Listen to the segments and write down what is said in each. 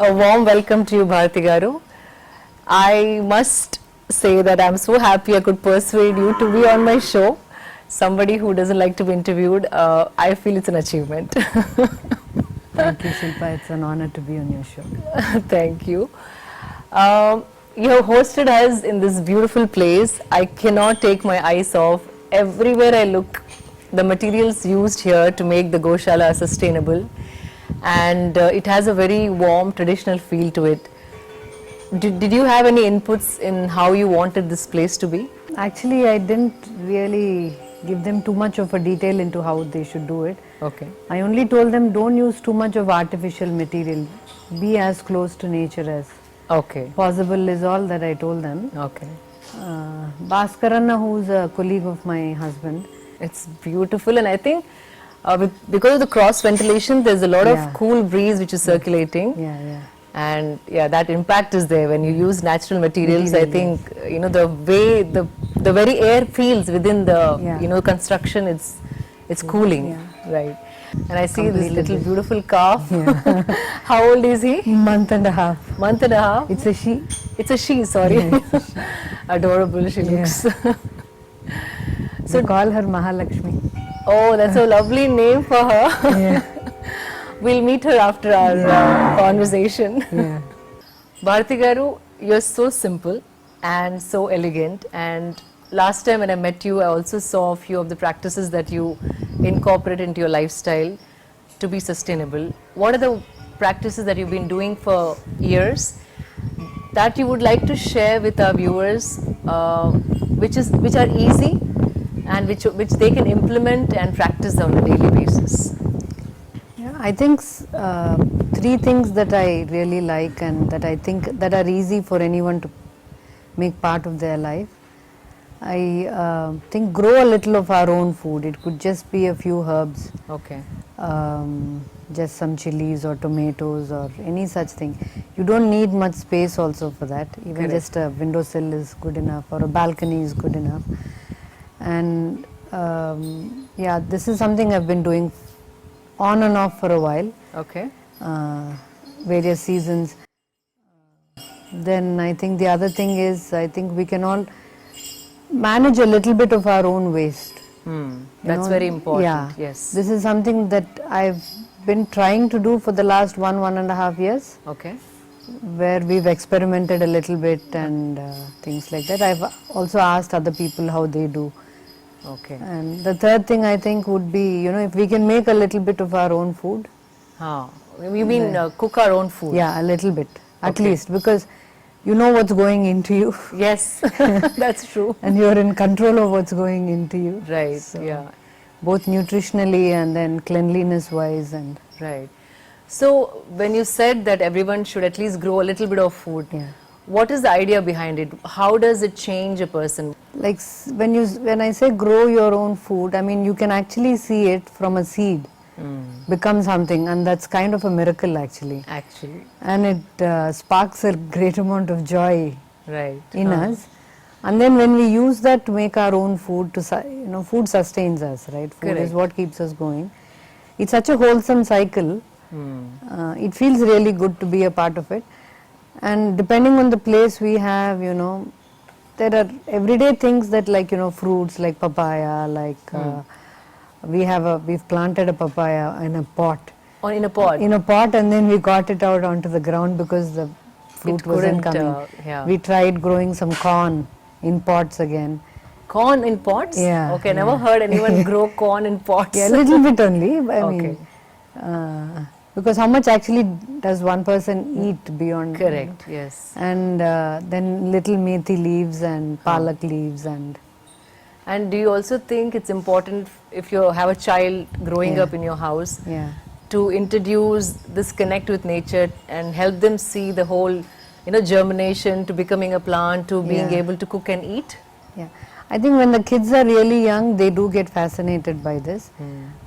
A warm welcome to you, Bharathi Garu. I must say that I'm so happy I could persuade you to be on my show. Somebody who doesn't like to be interviewed, I feel it's an achievement. Thank you, Shilpa. It's an honor to be on your show. Thank you. You have hosted us in this beautiful place. I cannot take my eyes off. Everywhere I look, the materials used here to make the Goshala are sustainable, and it has a very warm traditional feel to it. Did you have any inputs in how you wanted this place to be? Actually, I didn't really give them too much of a detail into how they should do it. Okay. I only told them don't use too much of artificial material. Be as close to nature as possible is all that I told them. Okay. Bhaskaranna, who's a colleague of my husband. It's beautiful, and I think because of the cross ventilation, there's a lot of cool breeze which is circulating. And that impact is there when you use natural materials. I think the way the very air feels within the construction, it's cooling, right? And I see this little beautiful calf. How old is he? Month and a half. Month and a half. It's a she. It's a she. Sorry. It's a she. Adorable she looks. So we call her Mahalakshmi. Oh, that's a lovely name for her. We'll meet her after our conversation. Bharathi Garu, you're so simple and so elegant, and last time when I met you, I also saw a few of the practices that you incorporate into your lifestyle to be sustainable. What are the practices that you've been doing for years that you would like to share with our viewers, which are easy and which they can implement and practice on a daily basis? I think three things that I really like and that I think that are easy for anyone to make part of their life. I think grow a little of our own food. It could just be a few herbs. Okay. Just some chilies or tomatoes or any such thing. You don't need much space also for that. Even just a windowsill is good enough, or a balcony is good enough. And this is something I've been doing on and off for a while. Okay. Various seasons. Then I think the other thing is, I think we can all manage a little bit of our own waste. That's very important. Yeah. Yes. This is something that I've been trying to do for the last 1.5 years. Okay. Where we've experimented a little bit and things like that. I've also asked other people how they do. Okay. And the third thing I think would be, if we can make a little bit of our own food. You mean cook our own food? Yeah, a little bit, at least, because you know what's going into you. Yes, that's true. And you're in control of what's going into you. Right, so both nutritionally and then cleanliness wise and. Right. So when you said that everyone should at least grow a little bit of food, what is the idea behind it? How does it change a person? Like when I say grow your own food, I mean you can actually see it from a seed become something, and that's kind of a miracle actually. And it sparks a great amount of joy in us. And then when we use that to make our own food, food sustains us, right? Food is what keeps us going. It's such a wholesome cycle. It feels really good to be a part of it. And depending on the place we have, there are everyday things that fruits like papaya, like we've planted a papaya in a pot. In a pot? In a pot, and then we got it out onto the ground because the fruit wasn't coming. We tried growing some corn in pots again. Corn in pots? Yeah. Okay, never heard anyone grow corn in pots. Yeah, a little bit only. I mean, because how much actually does one person eat beyond? Correct, yes. And then little methi leaves and palak leaves and. And do you also think it's important if you have a child growing up in your house to introduce this connect with nature and help them see the whole, germination to becoming a plant to being able to cook and eat? Yeah. I think when the kids are really young, they do get fascinated by this.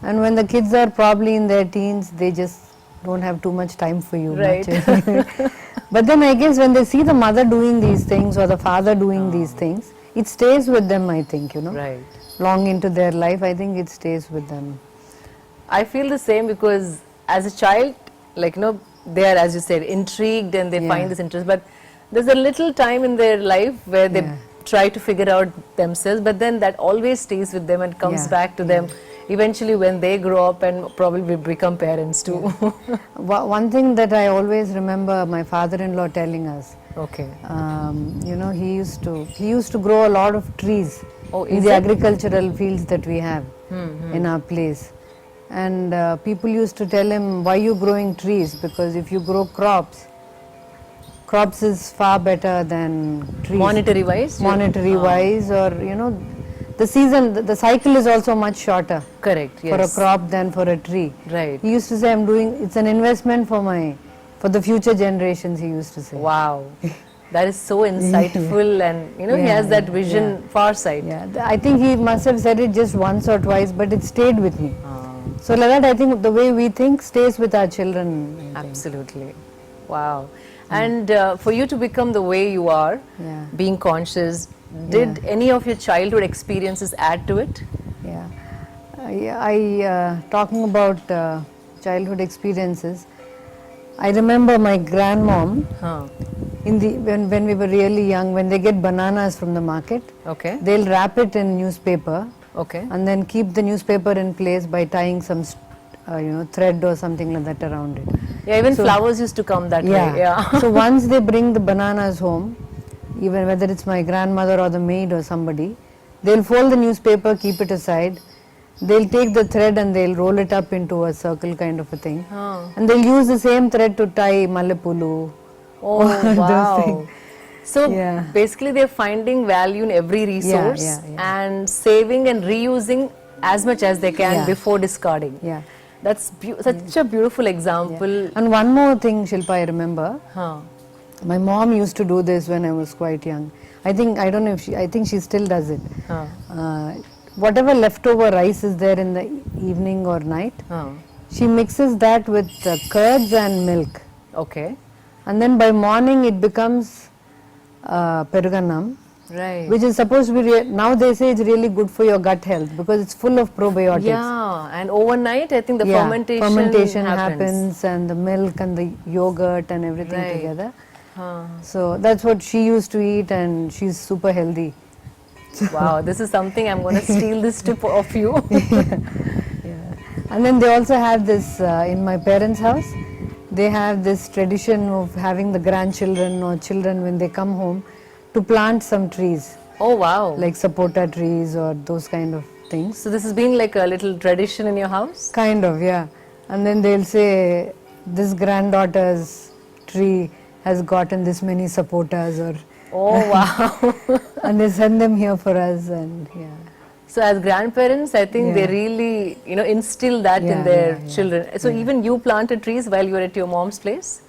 And when the kids are probably in their teens, they just don't have too much time for you. Right. But then I guess when they see the mother doing these things or the father doing these things, it stays with them, I think, Right. Long into their life, I think it stays with them. I feel the same because as a child, they are, as you said, intrigued and they find this interest. But there's a little time in their life where they try to figure out themselves, but then that always stays with them and comes back to them eventually when they grow up and probably become parents too. One thing that I always remember my father-in-law telling us, Okay. you know, he used to grow a lot of trees in the agricultural fields that we have in our place. And people used to tell him, why you growing trees? Because if you grow crops is far better than trees. Monetary wise? Monetary wise, or you know, the season, the cycle is also much shorter. Correct, yes. For a crop than for a tree. Right. He used to say, it's an investment for the future generations, he used to say. Wow. That is so insightful and you know, he has that vision, far sight. Yeah, I think he must have said it just once or twice, but it stayed with me. So like that, I think the way we think stays with our children. Absolutely. Wow. And for you to become the way you are, being conscious, did any of your childhood experiences add to it? Yeah. Talking about childhood experiences, I remember my grandmom, when we were really young, when they get bananas from the market, they'll wrap it in newspaper and then keep the newspaper in place by tying some thread or something like that around it. Yeah, even flowers used to come that way. Yeah. So once they bring the bananas home, even whether it's my grandmother or the maid or somebody, they'll fold the newspaper, keep it aside. They'll take the thread and they'll roll it up into a circle kind of a thing. And they'll use the same thread to tie mallepulu. Oh, wow. So basically they're finding value in every resource and saving and reusing as much as they can before discarding. Yeah. That's such a beautiful example. Yeah. And one more thing, Shilpa, I remember. My mom used to do this when I was quite young. I think she still does it. Whatever leftover rice is there in the evening or night, she mixes that with curds and milk. Okay. And then by morning it becomes peruganam. Right. Which is supposed to be, now they say it's really good for your gut health because it's full of probiotics. Yeah, and overnight I think the fermentation happens and the milk and the yogurt and everything together. So that's what she used to eat and she's super healthy. Wow, this is something I'm going to steal this tip of you. And then they also have this, in my parents' house, they have this tradition of having the grandchildren or children when they come home to plant some trees. Oh wow. Like sapota trees or those kind of things. So this has been like a little tradition in your house? Kind of, yeah. And then they'll say, this granddaughter's tree has gotten this many sapotas or... Oh wow. And they send them here for us and So as grandparents, I think they really, instill that in their children. So even you planted trees while you were at your mom's place?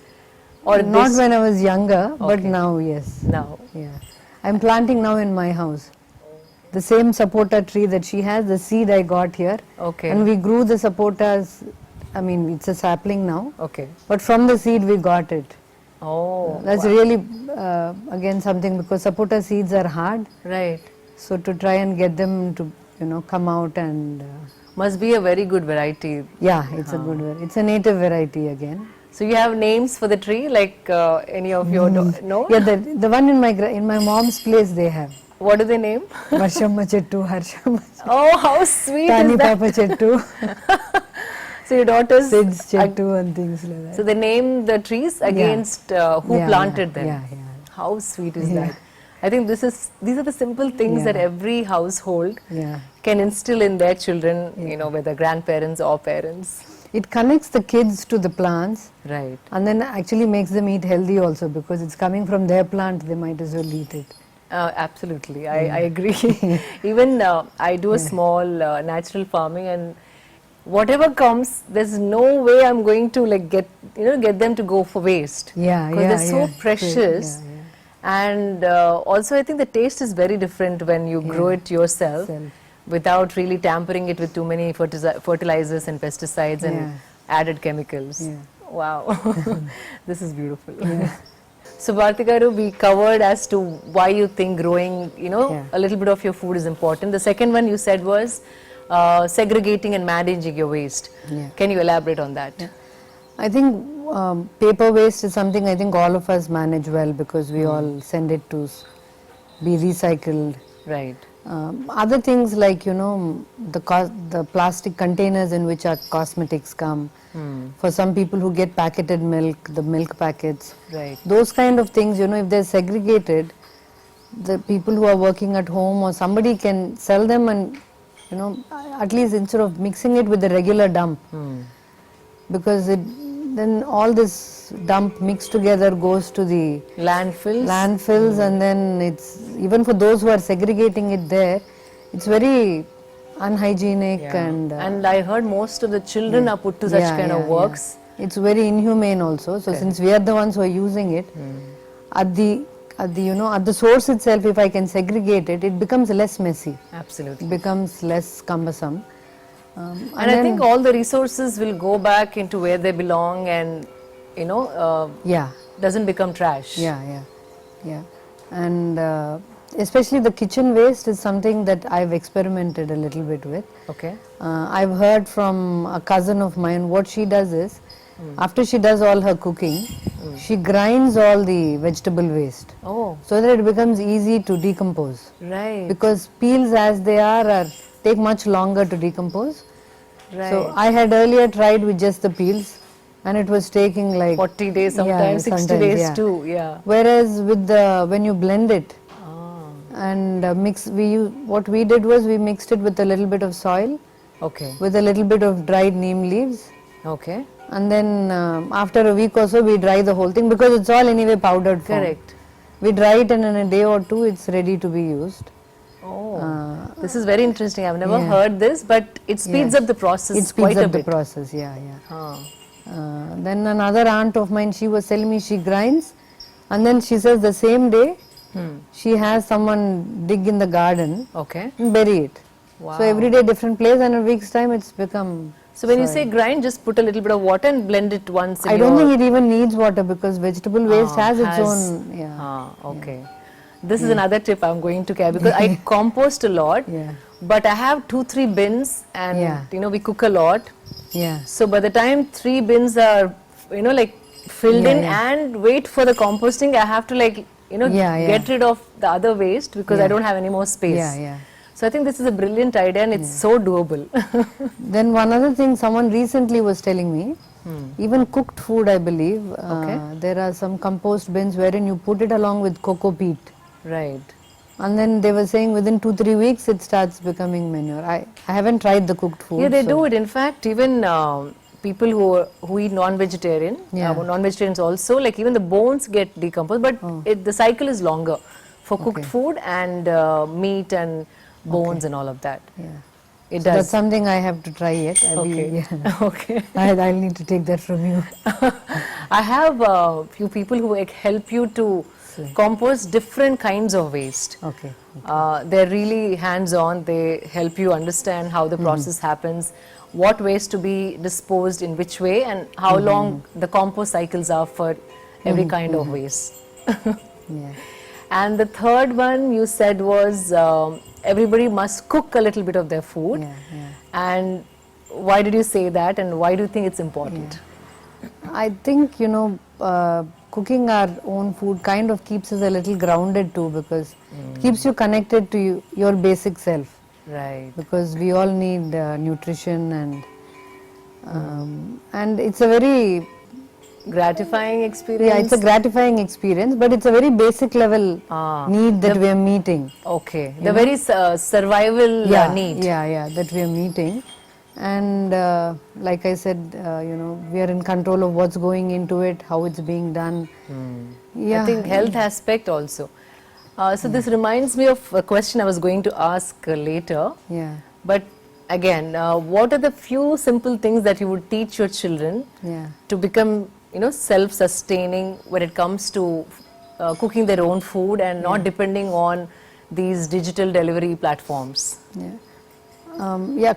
Or not when I was younger, but now, yes. Now. Yeah. I'm planting now in my house. The same sapota tree that she has, the seed I got here. Okay. And we grew the sapotas, I mean, it's a sapling now. Okay. But from the seed we got it. Oh. That's really, again, something because sapota seeds are hard. Right. So to try and get them to, come out and... Must be a very good variety. Yeah, it's a good variety. It's a native variety again. So you have names for the tree, like any of your no? Yeah, the one in my mom's place they have. What do they name? Varshamma Chettu, Harshamma Chettu. Oh, how sweet Tani is that? Papa Chettu. So your daughters Sid's Chettu and things like that. So they name the trees against who planted them. Yeah. How sweet is that? I think these are the simple things that every household can instill in their children, whether grandparents or parents. It connects the kids to the plants. Right. And then actually makes them eat healthy also because it's coming from their plant, they might as well eat it. Absolutely, I agree. Even I do a small natural farming and whatever comes, there's no way I'm going to get them to go for waste. Yeah, because they're so precious. And also I think the taste is very different when you grow it yourself. Without really tampering it with too many fertilizers and pesticides and added chemicals. Wow, this is beautiful. So Bharathi Garu, we covered as to why you think growing, a little bit of your food is important. The second one you said was segregating and managing your waste. Can you elaborate on that? I think paper waste is something I think all of us manage well because we all send it to be recycled. Right. Other things like the plastic containers in which our cosmetics come. For some people who get packeted milk, the milk packets. Right. Those kind of things, if they're segregated, the people who are working at home or somebody can sell them and at least instead of mixing it with the regular dump. Because then all this dump mixed together goes to the landfills and then it's even for those who are segregating it there, it's very unhygienic and I heard most of the children are put to such kind of works. It's very inhumane also. So since we are the ones who are using it, at the source itself, if I can segregate it, it becomes less messy. Absolutely. It becomes less cumbersome. And I think all the resources will go back into where they belong and, doesn't become trash. Yeah. And especially the kitchen waste is something that I've experimented a little bit with. Okay. I've heard from a cousin of mine, what she does is, after she does all her cooking, she grinds all the vegetable waste. Oh. So that it becomes easy to decompose. Right. Because peels as they are take much longer to decompose. Right. So I had earlier tried with just the peels and it was taking like 40 days, sometimes 60 days too. Yeah. Whereas with when you blend it and what we did was we mixed it with a little bit of soil. Okay. With a little bit of dried neem leaves. Okay. And then after a week or so we dry the whole thing because it's all anyway powdered form. Correct. We dry it and in a day or two it's ready to be used. Oh, this is very interesting. I've never heard this, but it speeds up the process quite a bit. It speeds up the process, Then another aunt of mine, she was telling me she grinds and then she says the same day she has someone dig in the garden and bury it. Wow. So every day different place and in a week's time it's become... So when you say grind, just put a little bit of water and blend it once in I don't think it even needs water because vegetable waste has its own... Okay. This is another tip I'm going to carry because I compost a lot, but I have 2-3 bins and we cook a lot. Yeah. So by the time 3 bins are filled in and wait for the composting, I have to get rid of the other waste because I don't have any more space. So I think this is a brilliant idea and it's so doable. Then one other thing someone recently was telling me, even cooked food I believe, there are some compost bins wherein you put it along with cocoa peat. Right. And then they were saying within 2-3 weeks it starts becoming manure. I haven't tried the cooked food. Yeah, they do it. In fact, even people who eat non-vegetarian, non-vegetarians also, like even the bones get decomposed, but the cycle is longer for cooked food and meat and bones and all of that. Yeah. It So does. that's something I have to try yet. Okay. I'll need to take that from you. I have a few people who help you to compost different kinds of waste. Okay. They're really hands-on. They help you understand how the process happens, what waste to be disposed in which way, and how long the compost cycles are for every kind of waste. And the third one you said was everybody must cook a little bit of their food. And why did you say that, and why do you think it's important? I think, cooking our own food kind of keeps us a little grounded too because it keeps you connected to your basic self. Right. Because we all need nutrition and it's a very gratifying experience. Yeah, it's a gratifying experience, but it's a very basic level need that we are meeting. Okay, the very survival need. Yeah, that we are meeting. And like I said, we are in control of what's going into it, how it's being done. I think health aspect also. So this reminds me of a question I was going to ask later. But again, what are the few simple things that you would teach your children to become, self-sustaining when it comes to cooking their own food and not depending on these digital delivery platforms?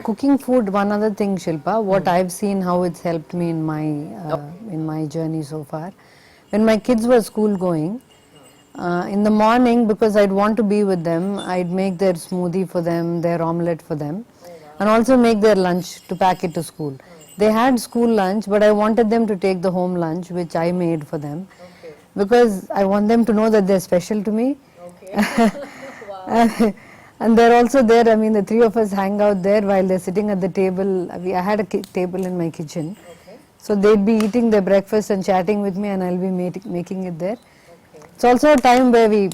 Cooking food, one other thing, Shilpa, what I've seen, how it's helped me in my journey so far. When my kids were school going, in the morning, because I'd want to be with them, I'd make their smoothie for them, their omelette for them, and also make their lunch to pack it to school. They had school lunch, but I wanted them to take the home lunch, which I made for them. Okay. Because I want them to know that they're special to me. Okay. And they're also there, I mean the three of us hang out there while they're sitting at the table. I had a table in my kitchen. Okay. So they'd be eating their breakfast and chatting with me, and I'll be making it there. Okay. It's also a time where we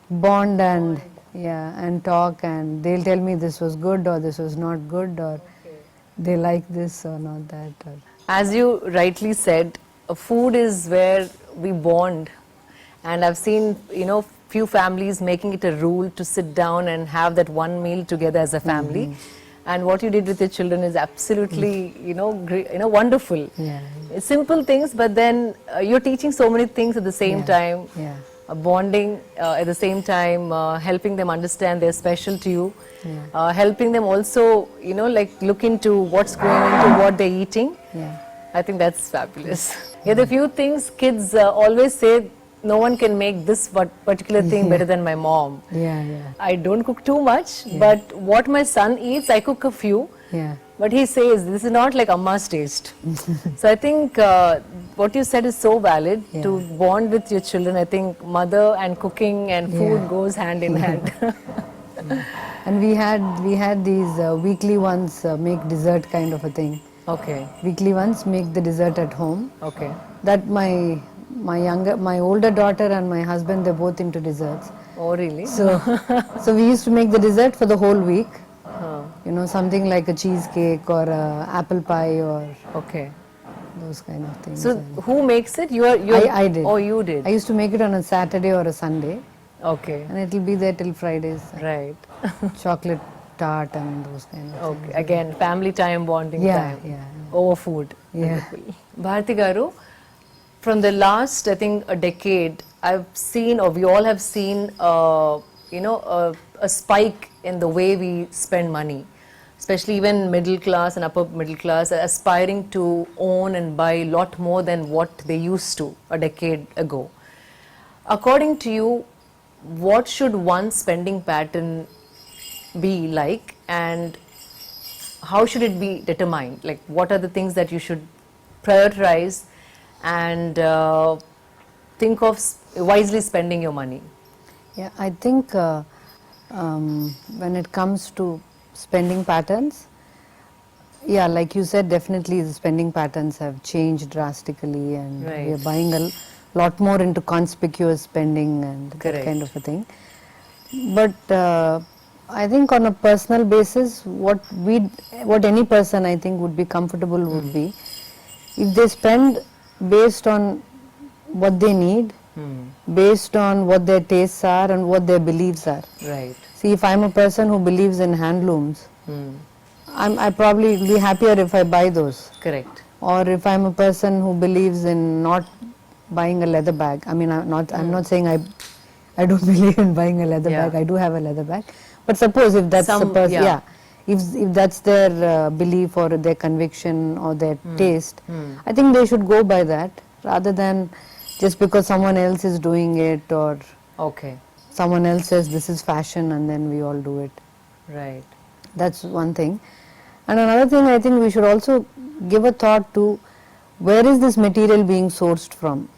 bond and and talk, and they'll tell me this was good or this was not good, or they like this or not that. Or As you rightly said, food is where we bond, and I've seen, few families making it a rule to sit down and have that one meal together as a family. And what you did with your children is absolutely, great, wonderful. Yeah. It's simple things, but then you're teaching so many things at the same time. Yeah. Bonding at the same time, helping them understand they're special to you, helping them also, look into what's going into what they're eating. Yeah. I think that's fabulous. Yeah, the few things kids always say, no one can make this particular thing better than my mom. Yeah. I don't cook too much, but what my son eats, I cook a few. Yeah. But he says, this is not like Amma's taste. So I think what you said is so valid to bond with your children. I think mother and cooking and food goes hand in hand. And we had these weekly ones make dessert kind of a thing. Okay. Weekly ones make the dessert at home. Okay. That my older daughter and my husband, they're both into desserts. Oh, really? So we used to make the dessert for the whole week. Something like a cheesecake or a apple pie or those kind of things. So who makes it? I did. Oh, you did. I used to make it on a Saturday or a Sunday. Okay. And it'll be there till Fridays. Right. Chocolate tart and those kind of things. Okay. Again, family time, bonding time. Yeah. Over food. Yeah. Bharathi Garu, from the last, I think, a decade, I've seen, or we all have seen, a spike in the way we spend money, especially even middle class and upper middle class are aspiring to own and buy a lot more than what they used to a decade ago. According to you, what should one's spending pattern be like, and how should it be determined? Like, what are the things that you should prioritize and think of wisely spending your money? Yeah, I think when it comes to spending patterns, like you said, definitely the spending patterns have changed drastically, and we are buying a lot more into conspicuous spending and that kind of a thing. But I think on a personal basis, what any person I think would be comfortable would be if they spend based on what they need, based on what their tastes are and what their beliefs are. Right. See, if I'm a person who believes in handlooms, I probably will be happier if I buy those. Correct. Or if I'm a person who believes in not buying a leather bag. I mean, I'm not saying I don't believe in buying a leather bag. I do have a leather bag. But suppose if that's the person, if that's their belief or their conviction or their taste, I think they should go by that rather than just because someone else is doing it or someone else says this is fashion and then we all do it. Right. That's one thing. And another thing, I think we should also give a thought to where is this material being sourced from?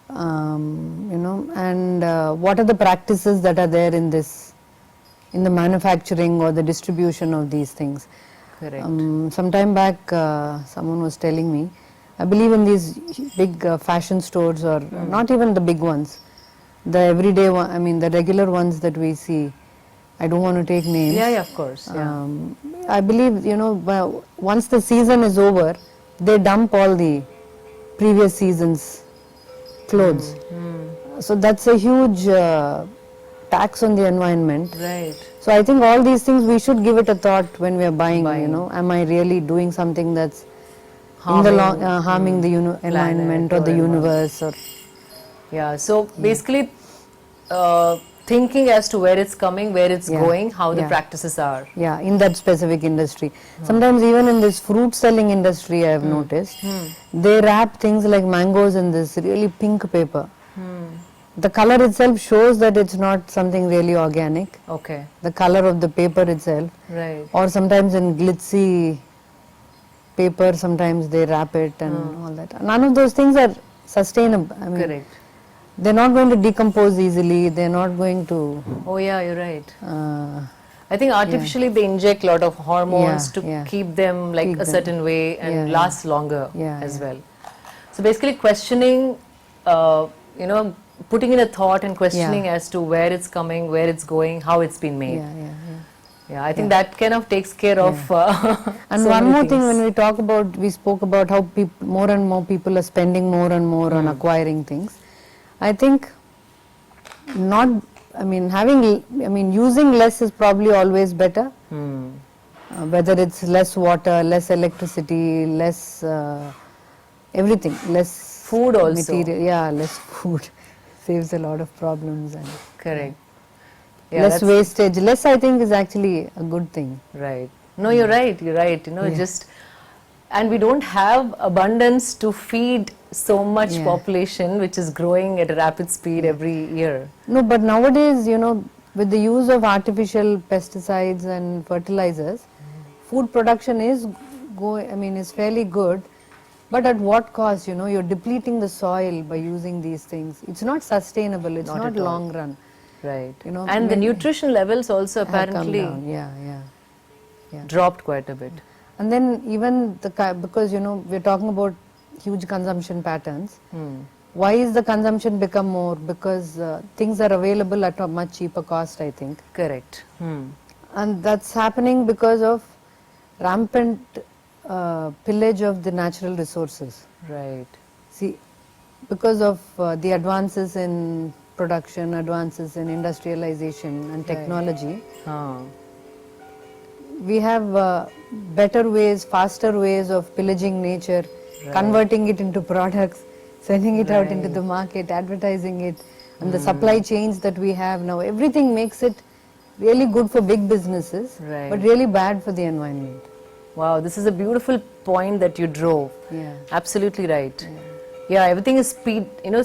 And what are the practices that are there in the manufacturing or the distribution of these things. Correct. Some time back, someone was telling me, I believe in these big fashion stores, or not even the big ones, the everyday one, I mean the regular ones that we see. I don't want to take names. Yeah, of course. I believe, once the season is over, they dump all the previous season's clothes. So that's a huge tax on the environment. Right. So I think all these things we should give it a thought when we are buying. Am I really doing something that's harming the environment or the universe? Or so basically thinking as to where it's coming, where it's going, how the practices are. Yeah, in that specific industry. Sometimes even in this fruit selling industry, I have noticed, they wrap things like mangoes in this really pink paper. The color itself shows that it's not something really organic. Okay. The color of the paper itself. Right. Or sometimes in glitzy paper, sometimes they wrap it and all that. None of those things are sustainable. I mean, Correct. they're not going to decompose easily. They're not going to. Oh yeah, you're right. I think artificially they inject a lot of hormones to keep them like Keep a them. certain way and last longer as well. So basically questioning, you know, putting in a thought and questioning as to where it's coming, where it's going, how it's been made. Yeah, I think that kind of takes care of And so one many more things. thing, when we spoke about how more and more people are spending more and more on acquiring things. I think using less is probably always better. Whether it's less water, less electricity, less everything, less Food also. material, less food saves a lot of problems. And Correct. Yeah, less that's wastage, less I think is actually a good thing. right. No, you're right. You're right. You know, just and we don't have abundance to feed so much population, which is growing at a rapid speed every year. No, but nowadays, you know, with the use of artificial pesticides and fertilizers, food production is fairly good. But at what cost? You know, you're depleting the soil by using these things. It's not sustainable. It's not at all. long run. Right. You know, and the nutrition levels also have come apparently down. dropped quite a bit. And then even because you know we're talking about huge consumption patterns. Why is the consumption become more? Because things are available at a much cheaper cost, I think. Correct. And that's happening because of rampant pillage of the natural resources. Right. See, because of the advances in production, advances in industrialization and technology, we have better ways, faster ways of pillaging nature, converting it into products, sending it out into the market, advertising it, and the supply chains that we have now. Everything makes it really good for big businesses, but really bad for the environment. Wow, this is a beautiful point that you drove. Yeah. Absolutely right. Yeah, everything is speed, you know,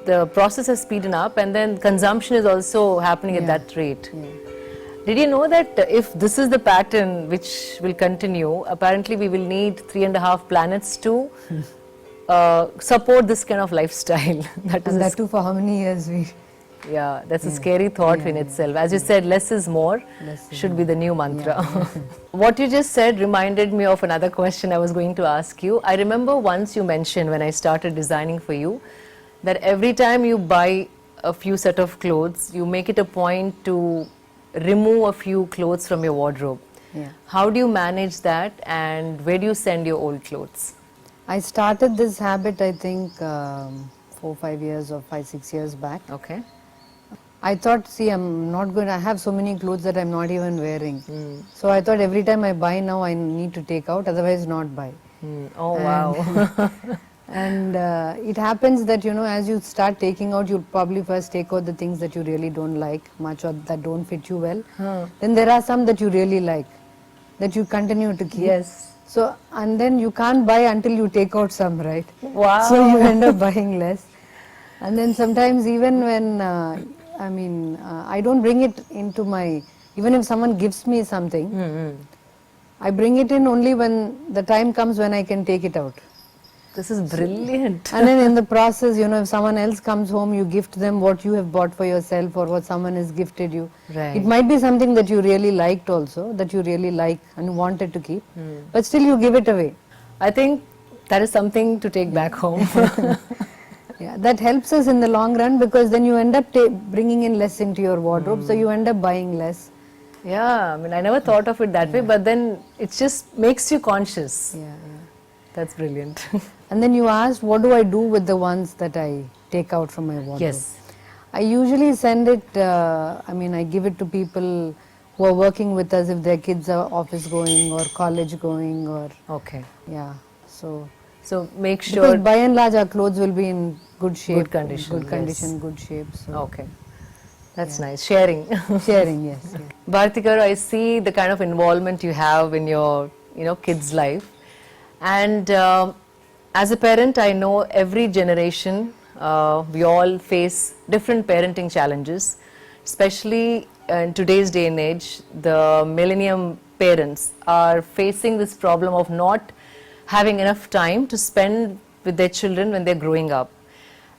the process has speeded up and then consumption is also happening at that rate. Did you know that if this is the pattern which will continue, apparently we will need 3.5 planets to support this kind of lifestyle? That too for how many years we... Yeah, that's a scary thought in itself. As you said, less is more should be the new mantra. What you just said reminded me of another question I was going to ask you. I remember once you mentioned when I started designing for you that every time you buy a few set of clothes, you make it a point to remove a few clothes from your wardrobe. How do you manage that and where do you send your old clothes? I started this habit, I think, 4-5 years or 5-6 years back. Okay. I thought, see, I have so many clothes that I'm not even wearing. So I thought every time I buy now, I need to take out, otherwise not buy. Oh, wow. And it happens that, you know, as you start taking out, you probably first take out the things that you really don't like much or that don't fit you well. Then there are some that you really like, that you continue to keep. Yes. So, and then you can't buy until you take out some, right? Wow. So you end up buying less. And then sometimes even when, I don't bring it into even if someone gives me something, I bring it in only when the time comes when I can take it out. This is brilliant. And then in the process, you know, if someone else comes home, you gift them what you have bought for yourself or what someone has gifted you. Right. It might be something that you really liked also, that you really like and wanted to keep, but still you give it away. I think that is something to take back home. Yeah, that helps us in the long run because then you end up bringing in less into your wardrobe, so you end up buying less. Yeah, I mean, I never thought of it that way, but then it just makes you conscious. Yeah. That's brilliant. And then you asked, what do I do with the ones that I take out from my wardrobe? Yes. I usually send it, I give it to people who are working with us if their kids are office going or college going or... Okay. Yeah, so make sure... Because by and large our clothes will be in good shape. Good condition. Good condition, good shape. So. Okay. That's nice. Sharing. Sharing, yes. Bharathi Garu, I see the kind of involvement you have in your, kids' life. And as a parent, I know every generation, we all face different parenting challenges, especially in today's day and age. The millennium parents are facing this problem of not having enough time to spend with their children when they're growing up.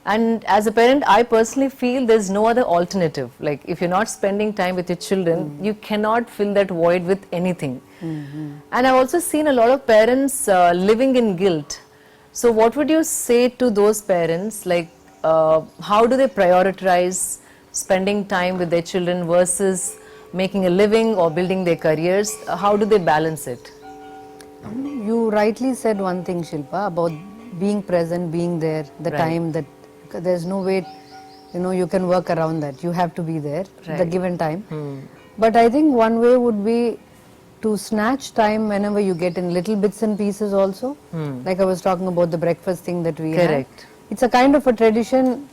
And as a parent, I personally feel there's no other alternative. Like if you're not spending time with your children, you cannot fill that void with anything. And I've also seen a lot of parents living in guilt. So what would you say to those parents? Like how do they prioritize spending time with their children versus making a living or building their careers? How do they balance it? You rightly said one thing, Shilpa, about being present, being there, the time that there's no way, you can work around that. You have to be there, the given time. But I think one way would be to snatch time whenever you get in little bits and pieces also. Like I was talking about the breakfast thing that we had. It's a kind of a tradition.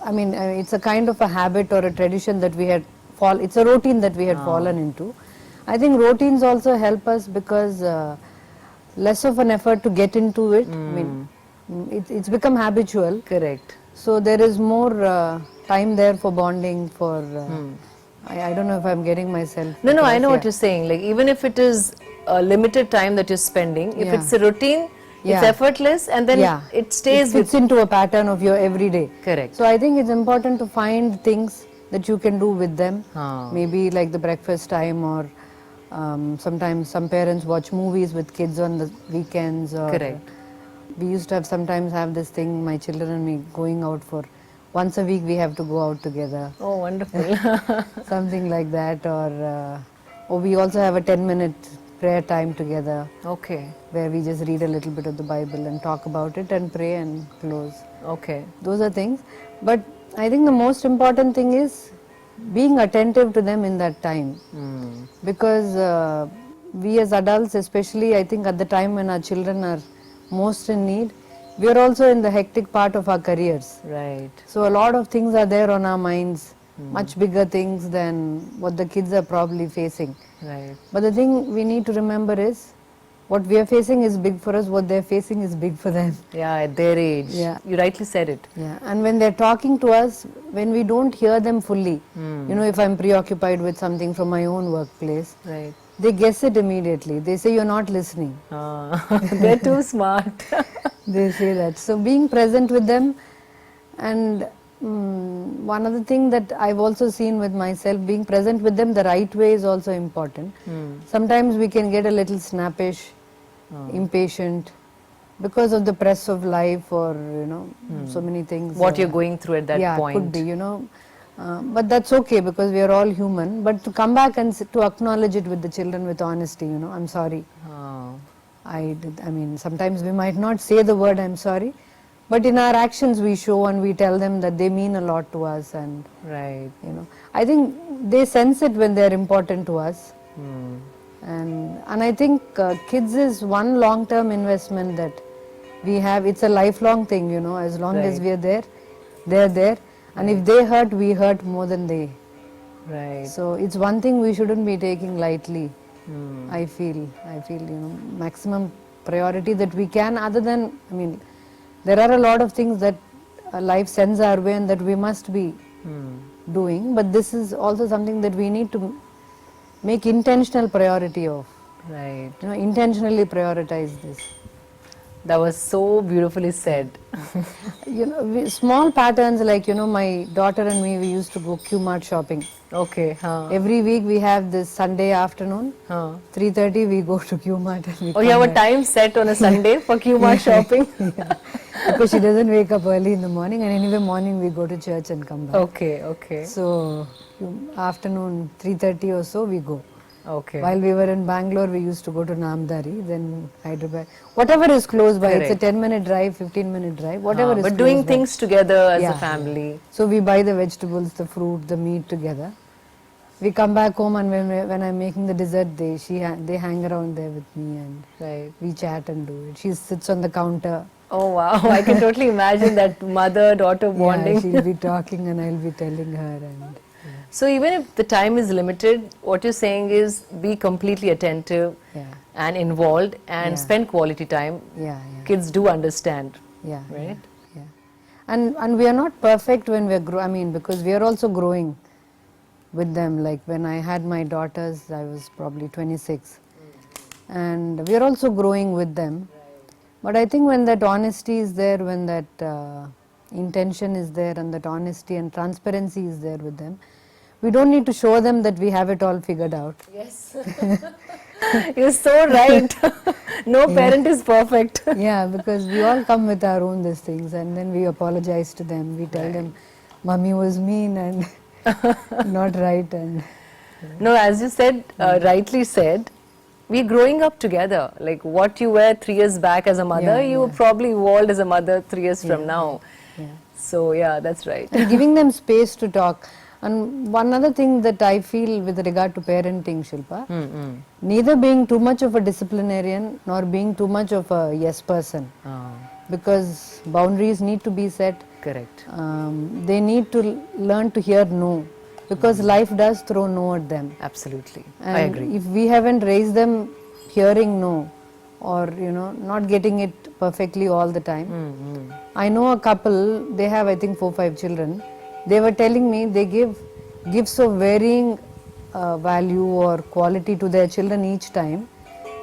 I mean, it's a kind of a habit or a tradition that we had it's a routine that we had fallen into. I think routines also help us because less of an effort to get into it. I mean, it's become habitual. Correct. So there is more time there for bonding, for I don't know if I'm getting myself. No, I know what you're saying. Like even if it is a limited time that you're spending, if it's a routine, it's effortless, and then it stays. It fits into a pattern of your everyday. Correct. So I think it's important to find things that you can do with them. Maybe like the breakfast time, or sometimes some parents watch movies with kids on the weekends. Or Correct. We used to sometimes have this thing, my children and me going out for once a week we have to go out together. Oh, wonderful. Something like that, or we also have a 10-minute prayer time together. Okay. Where we just read a little bit of the Bible and talk about it and pray and close. Okay. Those are things. But I think the most important thing is being attentive to them in that time. Because we as adults, especially I think at the time when our children are most in need, we are also in the hectic part of our careers. Right. So a lot of things are there on our minds, much bigger things than what the kids are probably facing. Right. But the thing we need to remember is, what we are facing is big for us, what they are facing is big for them. Yeah, at their age. Yeah. You rightly said it. Yeah, and when they're talking to us, when we don't hear them fully, if I'm preoccupied with something from my own workplace, Right. they guess it immediately. They say, you're not listening. They're too smart. They say that. So being present with them, and one other thing that I've also seen with myself, being present with them the right way is also important. Sometimes we can get a little snappish, impatient, because of the press of life, or so many things. What you're going through at that point. Yeah, could be, but that's okay because we are all human. But to come back and to acknowledge it with the children with honesty, I'm sorry. I mean, sometimes we might not say the word I'm sorry, but in our actions we show and we tell them that they mean a lot to us. And right. I think they sense it when they're important to us. And I think kids is one long-term investment that we have. It's a lifelong thing, as long as we are there, they're there. And if they hurt, we hurt more than they. Right. So it's one thing we shouldn't be taking lightly. I feel, maximum priority that we can, other than, I mean, there are a lot of things that life sends our way and that we must be doing, but this is also something that we need to make intentional priority of. Right. Intentionally prioritize this. That was so beautifully said. Small patterns like, my daughter and me, we used to go Q-Mart shopping. Okay. Every week we have this Sunday afternoon, 3:30 we go to Q-Mart. And you have a time set on a Sunday for Q-Mart shopping? Yeah. Because she doesn't wake up early in the morning, and anyway morning we go to church and come back. Okay. So afternoon 3:30 or so we go. Okay. While we were in Bangalore, we used to go to Namdari, then Hyderabad. Whatever is close by, it's a 10-minute drive, 15-minute drive, whatever is close by. But doing things together as a family. So we buy the vegetables, the fruit, the meat together. We come back home, and when I'm making the dessert, they hang around there with me, and we chat and do it. She sits on the counter. Oh wow, I can totally imagine that mother-daughter bonding. Yeah, she'll be talking and I'll be telling her. And so even if the time is limited, what you're saying is be completely attentive and involved and spend quality time. Kids do understand. Right? Yeah. And we are not perfect when we're because we are also growing with them. Like when I had my daughters, I was probably 26. And we are also growing with them. But I think when that honesty is there, when that intention is there, and that honesty and transparency is there with them, we don't need to show them that we have it all figured out. Yes. You're so right. No parent is perfect. Yeah, because we all come with our own these things, and then we apologize to them. We tell them, "Mummy was mean and not right." And no, as you said, rightly said, we're growing up together. Like what you were 3 years back as a mother, you probably evolved as a mother 3 years from now. Yeah. So yeah, that's right. And giving them space to talk. And one other thing that I feel with regard to parenting, Shilpa, neither being too much of a disciplinarian nor being too much of a yes person. Because boundaries need to be set. Correct. They need to learn to hear no, because life does throw no at them. Absolutely. And I agree. if we haven't raised them hearing no, or not getting it perfectly all the time. I know a couple, they have I think 4-5 children. They were telling me they give gifts of varying value or quality to their children each time.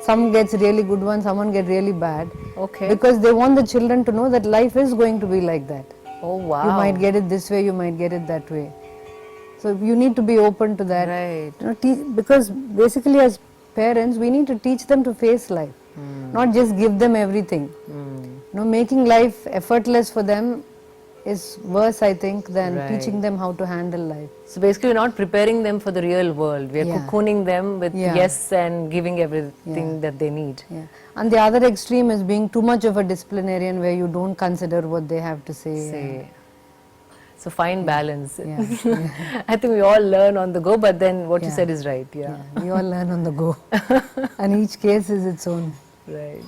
Some gets really good one, someone get really bad. Okay. Because they want the children to know that life is going to be like that. Oh wow. You might get it this way, you might get it that way. So you need to be open to that. Right. Because basically as parents, we need to teach them to face life, not just give them everything. Making life effortless for them is worse, I think, than teaching them how to handle life. So basically, we're not preparing them for the real world. We are cocooning them with yes and giving everything that they need. Yeah. And the other extreme is being too much of a disciplinarian, where you don't consider what they have to say. So find balance. I think we all learn on the go, but then what you said is right. Yeah. We all learn on the go. And each case is its own. Right.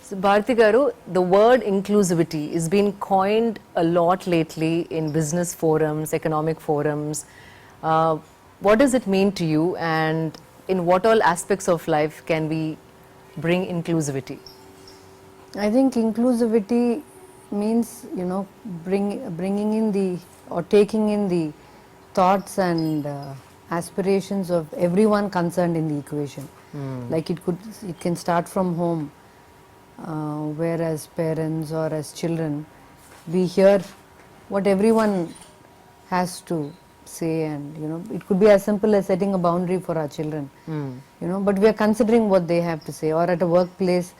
So Bharathi Garu, the word inclusivity is being coined a lot lately in business forums, economic forums. What does it mean to you, and in what all aspects of life can we bring inclusivity? I think inclusivity means, bringing in or taking in the thoughts and aspirations of everyone concerned in the equation. Like it can start from home. Where as parents or as children, we hear what everyone has to say, and it could be as simple as setting a boundary for our children. But we are considering what they have to say. Or at a workplace,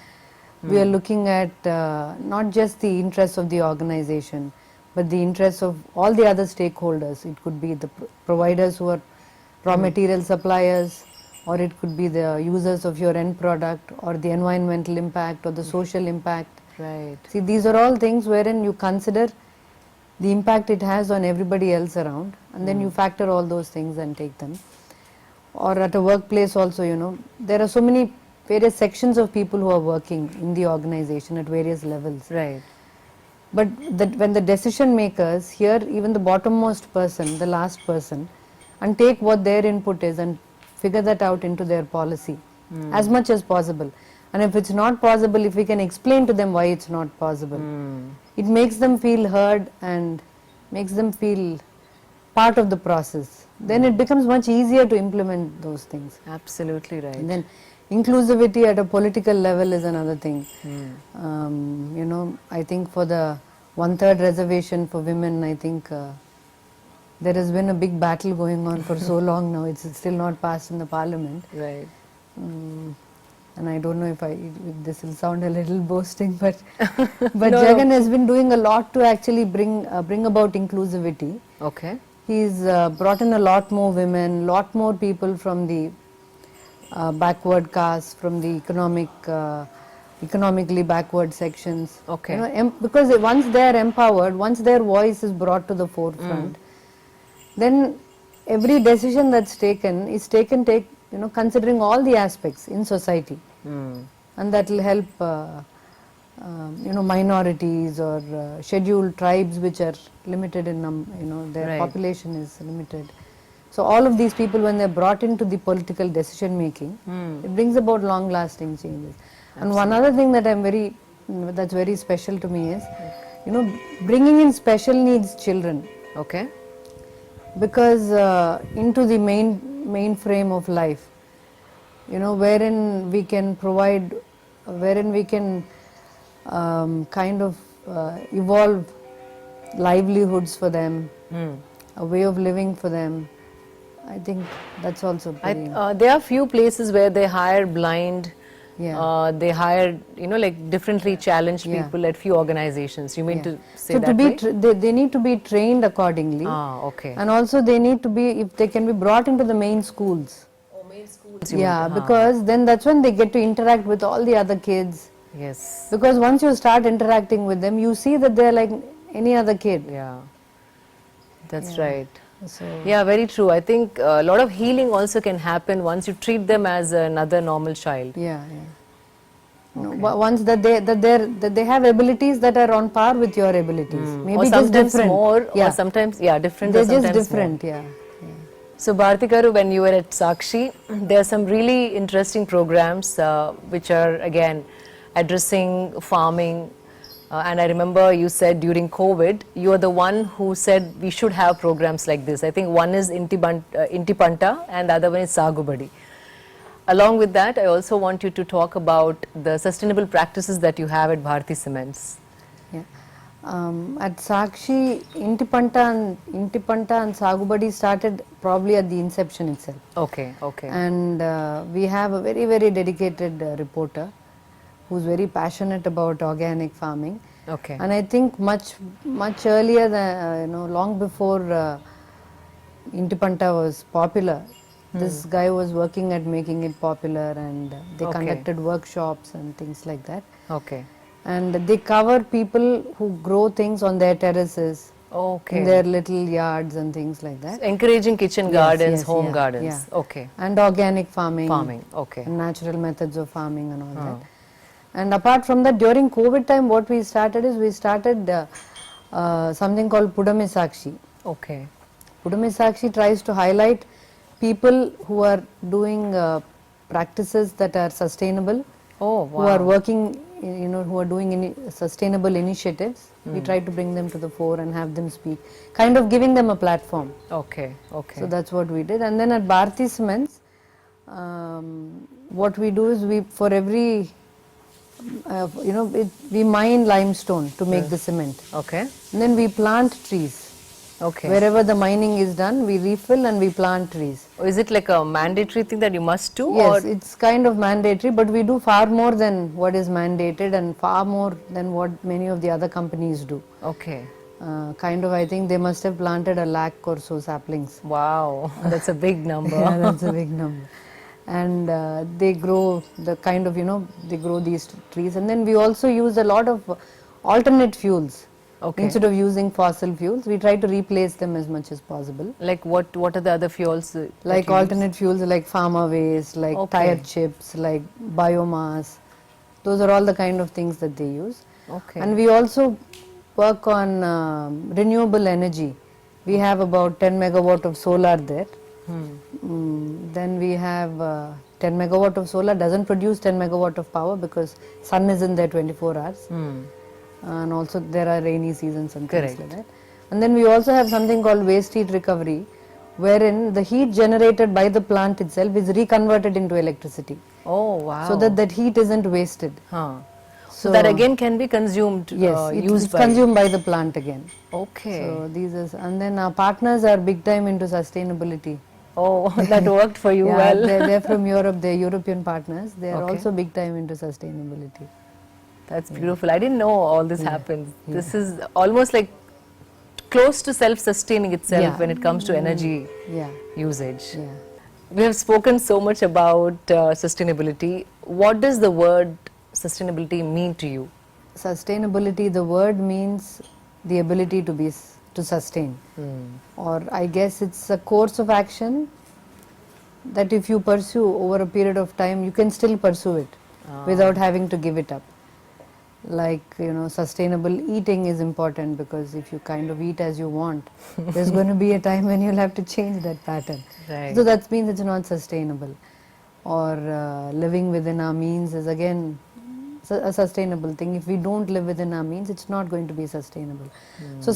we are looking at not just the interests of the organization, but the interests of all the other stakeholders. It could be the providers who are raw material suppliers, or it could be the users of your end product, or the environmental impact, or the social impact. Right. See, these are all things wherein you consider the impact it has on everybody else around, and then you factor all those things and take them. Or at a workplace also, there are so many various sections of people who are working in the organization at various levels. Right. But when the decision makers hear even the bottommost person, the last person, and take what their input is and figure that out into their policy as much as possible. And if it's not possible, if we can explain to them why it's not possible, it makes them feel heard and makes them feel part of the process. Then it becomes much easier to implement those things. Absolutely right. And then inclusivity at a political level is another thing. I think for the 1/3 reservation for women, I think there has been a big battle going on for so long now. It's still not passed in the parliament. Right. And I don't know if this will sound a little boasting, but Jagan has been doing a lot to actually bring about inclusivity. Okay. He's brought in a lot more women, lot more people from the backward castes, from the economically backward sections. Okay. Because once they are empowered, once their voice is brought to the forefront, then every decision that's taken is taken considering all the aspects in society, and that will help minorities or scheduled tribes which are limited in their population is limited. So all of these people, when they're brought into the political decision making, it brings about long lasting changes. And one other thing that that's very special to me is bringing in special needs children. Okay. Because into the mainframe of life, wherein we can provide wherein we can kind of evolve livelihoods for them, a way of living for them. I think that's also very there are few places where they hire blind, they hire, like differently challenged people at few organizations. You mean to say so that to be right? they need to be trained accordingly. Okay. And also they need to be, if they can be brought into the main schools. Oh, main schools. Because then that's when they get to interact with all the other kids. Yes. Because once you start interacting with them, you see that they're like any other kid. Yeah. That's right. So Yeah, very true. I think a lot of healing also can happen once you treat them as another normal child. once that they have abilities that are on par with your abilities. Maybe Or just sometimes different. more, or sometimes, different. They're or just sometimes different, more. So Bharati Garu, when you were at Sakshi, there are some really interesting programs which are again addressing farming. And I remember you said during COVID, you are the one who said we should have programs like this. I think one is Inti Panta and the other one is Sagubadi. Along with that, I also want you to talk about the sustainable practices that you have at Bharati Cements. At Sakshi, Inti Panta and Sagubadi started probably at the inception itself. Okay. And we have a very, very dedicated reporter who's very passionate about organic farming. Okay. And I think much earlier than, long before Inti Panta was popular, this guy was working at making it popular, and they conducted workshops and things like that. Okay. And they cover people who grow things on their terraces, in their little yards and things like that. So encouraging kitchen gardens, home gardens. Yeah. Okay. And organic farming. Okay. And natural methods of farming and all that. And apart from that, during COVID time, what we started is something called Pudame Sakshi. Okay. Pudame Sakshi tries to highlight people who are doing practices that are sustainable, who are working, who are doing sustainable initiatives. We try to bring them to the fore and have them speak, kind of giving them a platform. Okay. So that's what we did. And then at Bharati Cements, what we do is for every we mine limestone to make the cement. Okay. And then we plant trees. Okay. Wherever the mining is done, we refill and we plant trees. Is it like a mandatory thing that you must do? Yes, it's kind of mandatory, but we do far more than what is mandated and far more than what many of the other companies do. Okay. I think they must have planted 1 lakh or so saplings. Wow, that's a big number. Yeah, that's a big number. And they grow they grow these trees. And then we also use a lot of alternate fuels. Okay. Instead of using fossil fuels, we try to replace them as much as possible. Like what are the other fuels? Like alternate fuels like farmer waste, like tire chips, like biomass. Those are all the kind of things that they use. Okay. And we also work on renewable energy. We have about 10 megawatt of solar there. Then we have 10 megawatt of solar, doesn't produce 10 megawatt of power because sun is in there 24 hours. And also there are rainy seasons and things like that. And then we also have something called waste heat recovery, wherein the heat generated by the plant itself is reconverted into electricity. Oh wow. So that heat isn't wasted. So that again can be consumed. Yes, it's consumed by the plant again. Okay. So and then our partners are big time into sustainability. Oh, that worked for you well. They're from Europe, they're European partners. They are also big time into sustainability. That's beautiful. I didn't know all this happens. This is almost like close to self-sustaining itself when it comes to energy usage. We have spoken so much about sustainability. What does the word sustainability mean to you? Sustainability, the word means the ability to sustain. Or I guess it's a course of action that if you pursue over a period of time, you can still pursue it without having to give it up. Like, sustainable eating is important because if you kind of eat as you want, there's going to be a time when you'll have to change that pattern. Right. So that means it's not sustainable. Or living within our means is again a sustainable thing. If we don't live within our means, it's not going to be sustainable. So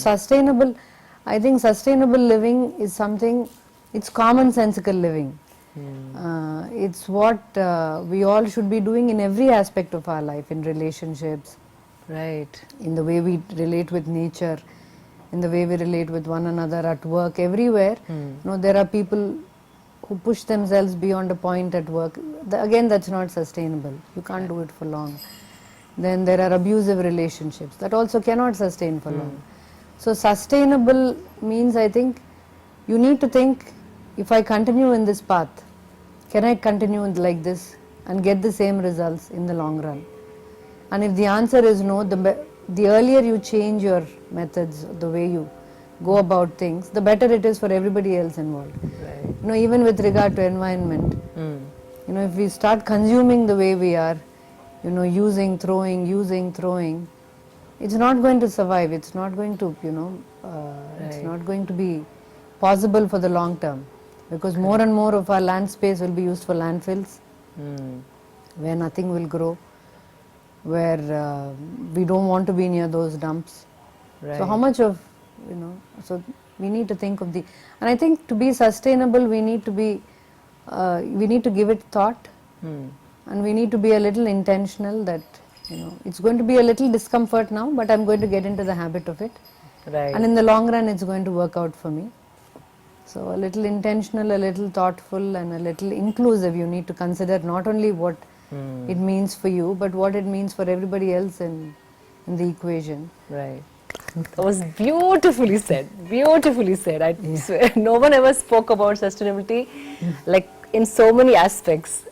I think sustainable living is something, it's commonsensical living. It's what we all should be doing in every aspect of our life, in relationships, Right. in the way we relate with nature, in the way we relate with one another at work, everywhere. There are people who push themselves beyond a point at work. Again, that's not sustainable. You can't do it for long. Then there are abusive relationships that also cannot sustain for long. So sustainable means, I think, you need to think, if I continue in this path, can I continue like this and get the same results in the long run? And if the answer is no, the earlier you change your methods, the way you go about things, the better it is for everybody else involved. Right. Even with regard to environment, if we start consuming the way we are, using, throwing, it's not going to survive. It's not going to, it's not going to be possible for the long term, because more and more of our land space will be used for landfills, where nothing will grow, where we don't want to be near those dumps. Right. So how much of, so we need to think of and I think to be sustainable, we need to give it thought, and we need to be a little intentional that, it's going to be a little discomfort now, but I'm going to get into the habit of it. Right. And in the long run, it's going to work out for me. So a little intentional, a little thoughtful, and a little inclusive. You need to consider not only what it means for you, but what it means for everybody else in the equation. Right. That was beautifully said. Beautifully said. I swear, no one ever spoke about sustainability like in so many aspects.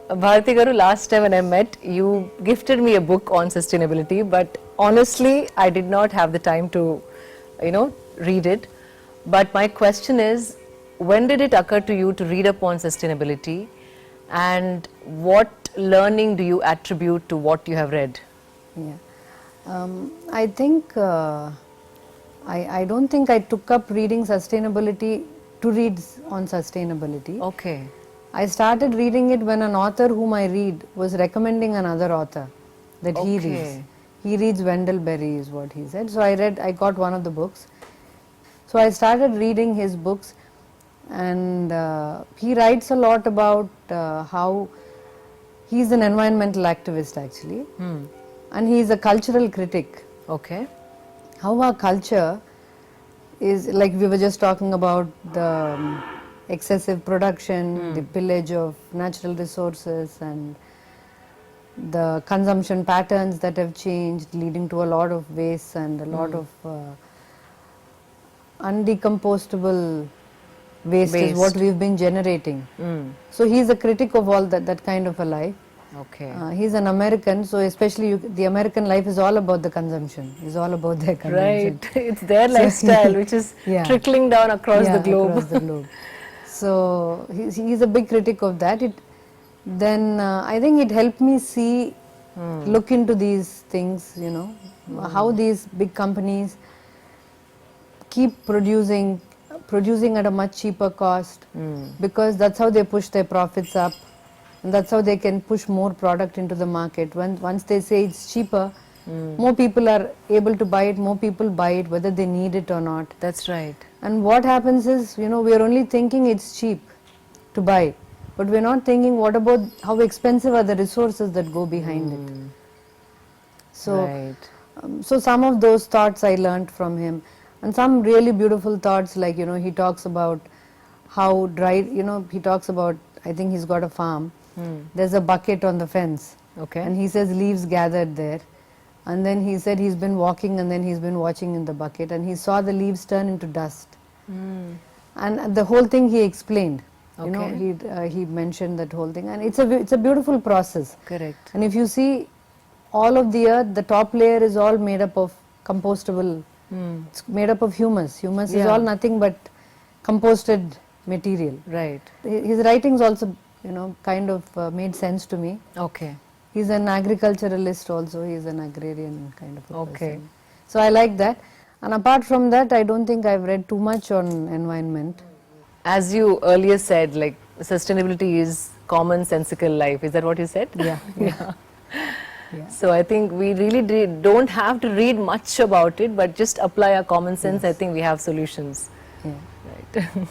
Bharathi Garu, last time when I met, you gifted me a book on sustainability, but honestly, I did not have the time to, read it. But my question is, when did it occur to you to read up on sustainability, and what learning do you attribute to what you have read? Yeah. I think, I don't think I took up reading sustainability to read on sustainability. Okay. I started reading it when an author whom I read was recommending another author that he reads. He reads Wendell Berry is what he said. So I got one of the books. So I started reading his books, and he writes a lot about how he's an environmental activist actually. And he is a cultural critic. Okay. How our culture is, like we were just talking about the excessive production, the pillage of natural resources, and the consumption patterns that have changed, leading to a lot of waste and a lot of undecompostable waste is what we've been generating. So he's a critic of all that kind of a life. Okay. He's an American, so especially the American life is all about the consumption. It's all about their consumption. Right. It's their lifestyle which is trickling down across the globe. Across the globe. So he's a big critic of that. Then I think it helped me look into these things, how these big companies keep producing at a much cheaper cost, because that's how they push their profits up, and that's how they can push more product into the market. Once they say it's cheaper, more people are able to buy it, more people buy it whether they need it or not. That's right. And what happens is, we are only thinking it's cheap to buy, but we're not thinking what about how expensive are the resources that go behind it. So, so some of those thoughts I learnt from him, and some really beautiful thoughts, like, he talks about how dry, he talks about, I think he's got a farm. There's a bucket on the fence. Okay. And he says leaves gathered there. And then he said he's been walking and then he's been watching in the bucket and he saw the leaves turn into dust. And the whole thing he explained. He mentioned that whole thing, and it's a beautiful process. Correct. And if you see all of the earth, the top layer is all made up of compostable. It's made up of humus. Humus is all nothing but composted material. Right. His writings also, kind of made sense to me. Okay. He's an agriculturalist also. He's an agrarian kind of a person. So I like that. And apart from that, I don't think I've read too much on environment. As you earlier said, like, sustainability is commonsensical life. Is that what you said? Yeah. So I think we really don't have to read much about it, but just apply our common sense. I think we have solutions. Yeah. Right.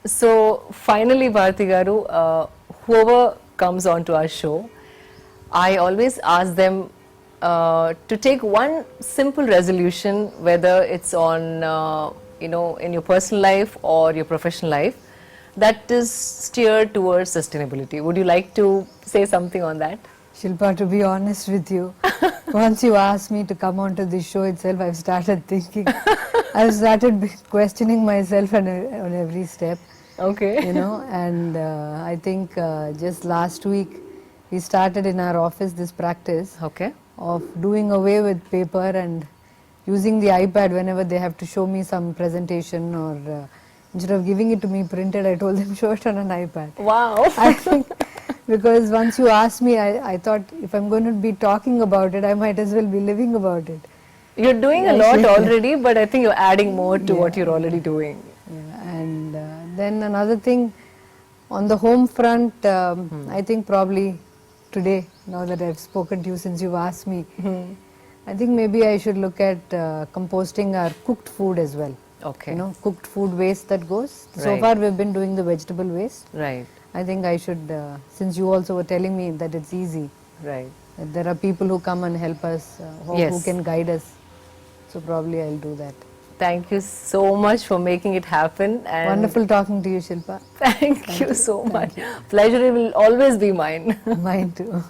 So finally, Bharati Garu, whoever comes onto our show, I always ask them to take one simple resolution, whether it's on, in your personal life or your professional life, that is steered towards sustainability. Would you like to say something on that? Shilpa, to be honest with you, once you asked me to come onto this show itself, I've started thinking, I've started questioning myself on every step. Okay. And I think just last week we started in our office this practice Okay. of doing away with paper and using the iPad whenever they have to show me some presentation, or instead of giving it to me printed, I told them show it on an iPad. Wow. I think because once you asked me, I thought if I'm going to be talking about it, I might as well be living about it. You're doing a lot already, but I think you're adding more to what you're already doing. Yeah. And then another thing, on the home front, I think probably today, now that I've spoken to you since you've asked me, I think maybe I should look at composting our cooked food as well. Okay. Cooked food waste that goes. So Right. far we've been doing the vegetable waste. Right. I think I should, since you also were telling me that it's easy, Right. that there are people who come and help us, who Yes. can guide us. So probably I'll do that. Thank you so much for making it happen. And Wonderful talking to you, Shilpa. Thank you so much. Pleasure will always be mine. Mine too.